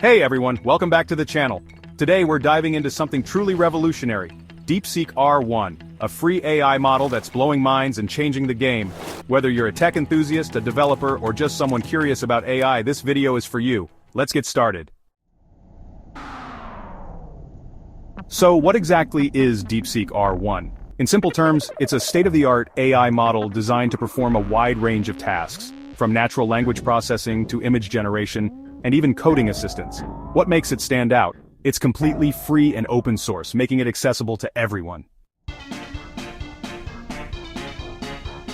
Hey everyone, welcome back to the channel. Today we're diving into something truly revolutionary, DeepSeek R1, a free AI model that's blowing minds and changing the game. Whether you're a tech enthusiast, a developer, or just someone curious about AI, this video is for you. Let's get started. So what exactly is DeepSeek R1? In simple terms, it's a state-of-the-art AI model designed to perform a wide range of tasks, from natural language processing to image generation, and even coding assistance. What makes it stand out? It's completely free and open source, making it accessible to everyone.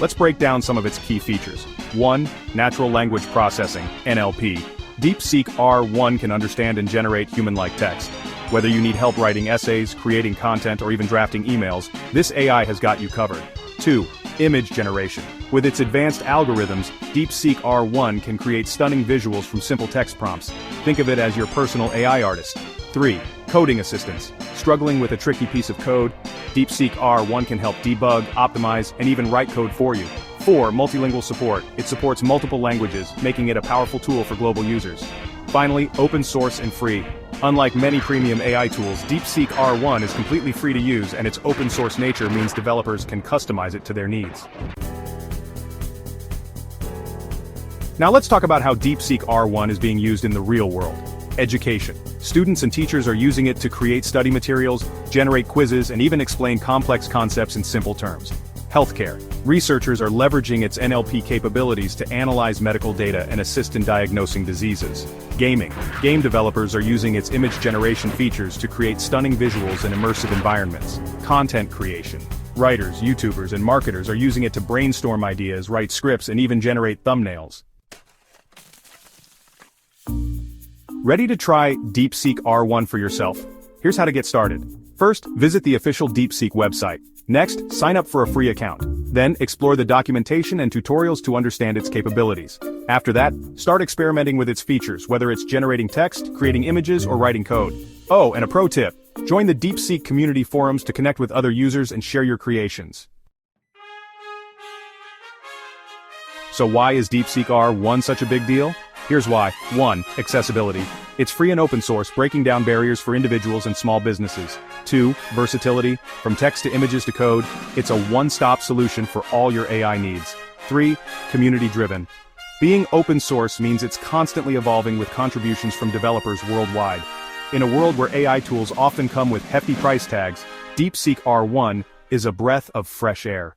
Let's break down some of its key features. 1. Natural language processing, NLP. DeepSeek R1 can understand and generate human-like text. Whether you need help writing essays, creating content, or even drafting emails, this AI has got you covered. 2. Image generation. With its advanced algorithms, DeepSeek R1 can create stunning visuals from simple text prompts. Think of it as your personal AI artist. 3. Coding assistance. Struggling with a tricky piece of code? DeepSeek R1 can help debug, optimize, and even write code for you. 4. Multilingual support. It supports multiple languages, making it a powerful tool for global users. Finally, open source and free. Unlike many premium AI tools, DeepSeek R1 is completely free to use, and its open source nature means developers can customize it to their needs. Now let's talk about how DeepSeek R1 is being used in the real world. Education. Students and teachers are using it to create study materials, generate quizzes, and even explain complex concepts in simple terms. Healthcare. Researchers are leveraging its NLP capabilities to analyze medical data and assist in diagnosing diseases. Gaming. Game developers are using its image generation features to create stunning visuals and immersive environments. Content creation. Writers, YouTubers, and marketers are using it to brainstorm ideas, write scripts, and even generate thumbnails. Ready to try DeepSeek R1 for yourself? Here's how to get started. First, visit the official DeepSeek website. Next, sign up for a free account. Then, explore the documentation and tutorials to understand its capabilities. After that, start experimenting with its features, whether it's generating text, creating images, or writing code. Oh, and a pro tip: join the DeepSeek community forums to connect with other users and share your creations. So why is DeepSeek R1 such a big deal? Here's why. 1. Accessibility. It's free and open source, breaking down barriers for individuals and small businesses. 2. Versatility. From text to images to code, it's a one-stop solution for all your AI needs. 3. Community-driven. Being open source means it's constantly evolving with contributions from developers worldwide. In a world where AI tools often come with hefty price tags, DeepSeek R1 is a breath of fresh air.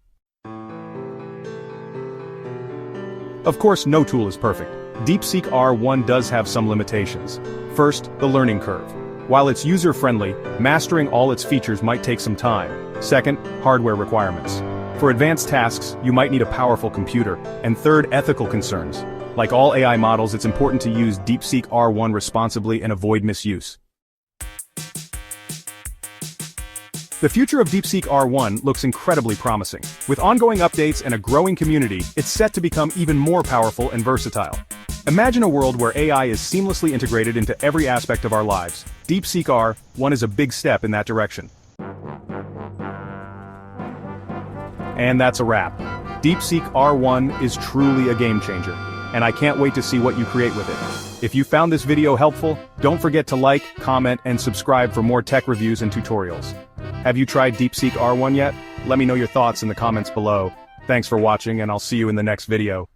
Of course, no tool is perfect. DeepSeek R1 does have some limitations. First, the learning curve. While it's user-friendly, mastering all its features might take some time. Second, hardware requirements. For advanced tasks, you might need a powerful computer. And third, ethical concerns. Like all AI models, it's important to use DeepSeek R1 responsibly and avoid misuse. The future of DeepSeek R1 looks incredibly promising. With ongoing updates and a growing community, it's set to become even more powerful and versatile. Imagine a world where AI is seamlessly integrated into every aspect of our lives. DeepSeek R1 is a big step in that direction. And that's a wrap. DeepSeek R1 is truly a game changer, and I can't wait to see what you create with it. If you found this video helpful, don't forget to like, comment, and subscribe for more tech reviews and tutorials. Have you tried DeepSeek R1 yet? Let me know your thoughts in the comments below. Thanks for watching, and I'll see you in the next video.